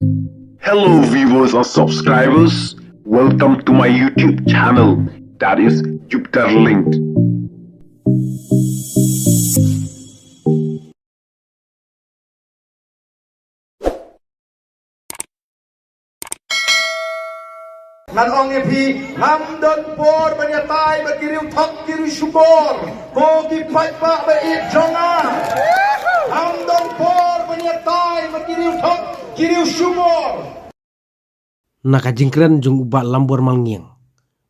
Hello viewers or subscribers, welcome to my YouTube channel, that is Jupiter Linked. Ngan ong epi ngam don por banyatai bagiriu thak kiri syukur ko ki pai pa ba it jonga ngam don por banyatai bagiriu thak kiri syukur Nakajingkren jong uba lambor malngiang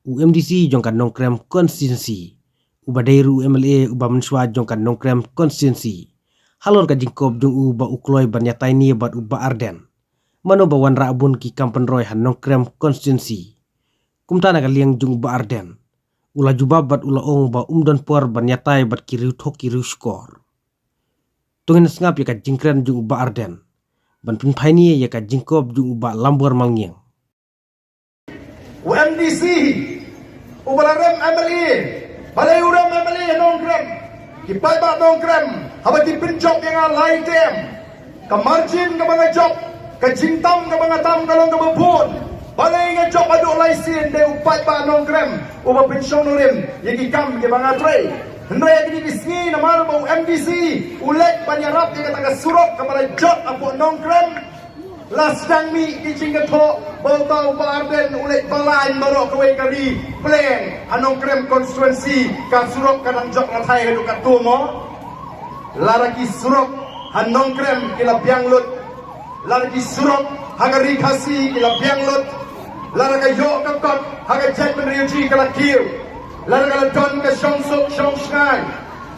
UMDC jong kan nongkrem konstitusi uba dairu MLA uba menswa jong kan nongkrem konstitusi halor ka jingkop jong uba ukloy banyatai ni bat uba arden mano bawan rabun ki kampen roy han nongkrem konstitusi kumtana ka liang jong uba arden ula jubabat ula ong ba umdon por banyatai bat kiriu thok kiriu skor tungin sngap ya ka jingkren jong uba arden ban pinpaini ya ka jingkop jong uba lambor malngiang UMDC ubalarem MLA balai uram MLA nongkrem ki pai ba nongkrem haba ki pinjok yang lai tem ka margin ka mga job ka jingtam ka mga tam kalong ka mabun balai nga job adu lai sin de upai ba nongkrem uba pensyon urim yagi kam ki mga tray hendra yagi bisngi na mar ba UMDC ulek banyarap yang kata surok ka balai job apo nongkrem Las dang mi kijing gato bautau barden ulit balain barok kawe kari pleng anong krem konstituensi kan surok kanang jok na thai hedu katumo laraki surok anong krem kila bianglut laraki surok hagari khasi kila bianglut laraka yo kakot haga jetman ryuji kala kiu laraka don ka shongsuk shongskai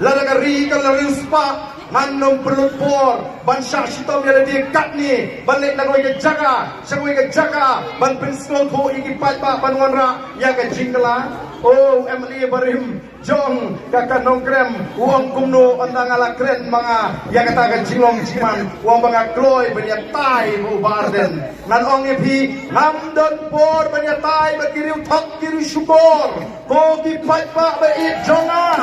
laraka ri kala riuspa Manong perlupor bansa sitom ya dia kat ni balik nang ke jaga sagoi ke jaga ban penskol ko iki patpa banwan ra ya ke jingla oh MLA barim jong kakak nongkrem uang kumno andang ala kren mga ya kata ke jingong jiman uang mga kloy banyatai bu barden nan ong epi ngam don por banyatai bakiriu thak kiri syukur ko ki patpa ba it jonga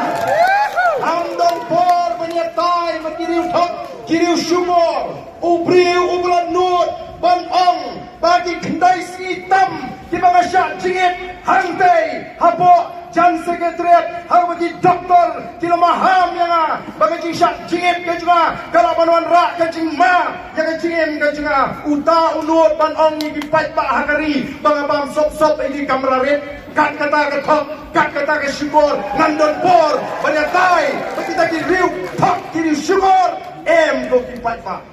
ngam don por banyatai bakiriu thak kiriu syukur ubriu ublan nut ban ong bagi kendai sitam di mga syak jingit hangtay hapo jan sekretariat harwati doktor kila maham yang bagi syak jingit ke juga kalabanuan rak ke jing ma yang ke jingim ke juga uta unut ban ong ni dipat pak hakari banga bam sop-sop ini kamerarit kat kata ke thok kat kata ke syukur ngandon por banyatai kita kiriu thok kiri syukur em ko dipat pak